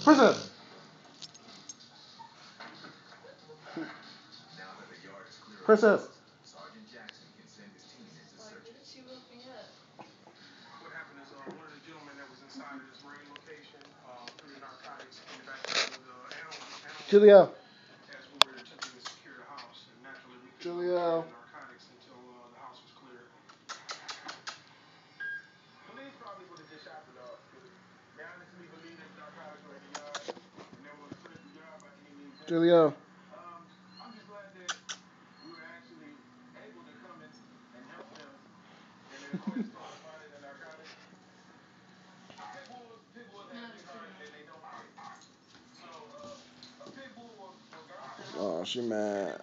Princess. Princess. What happened is one of the gentlemen that was inside of this raid location threw the narcotics in the backyard of the animal Julio. as we were attempting to secure the house. And naturally, we couldn't Julio. secure the narcotics until the house was clear. Police probably would have just shot the dog. They honestly believe that the narcotics were in the yard and they would have cleared the yard by any means necessary. Julio. I'm just glad that we were actually able to come in and help them in their quest towards finding the narcotics. Pit bulls have big hearts and they don't fight. So a pit bull will guard their house. Oh, she mad.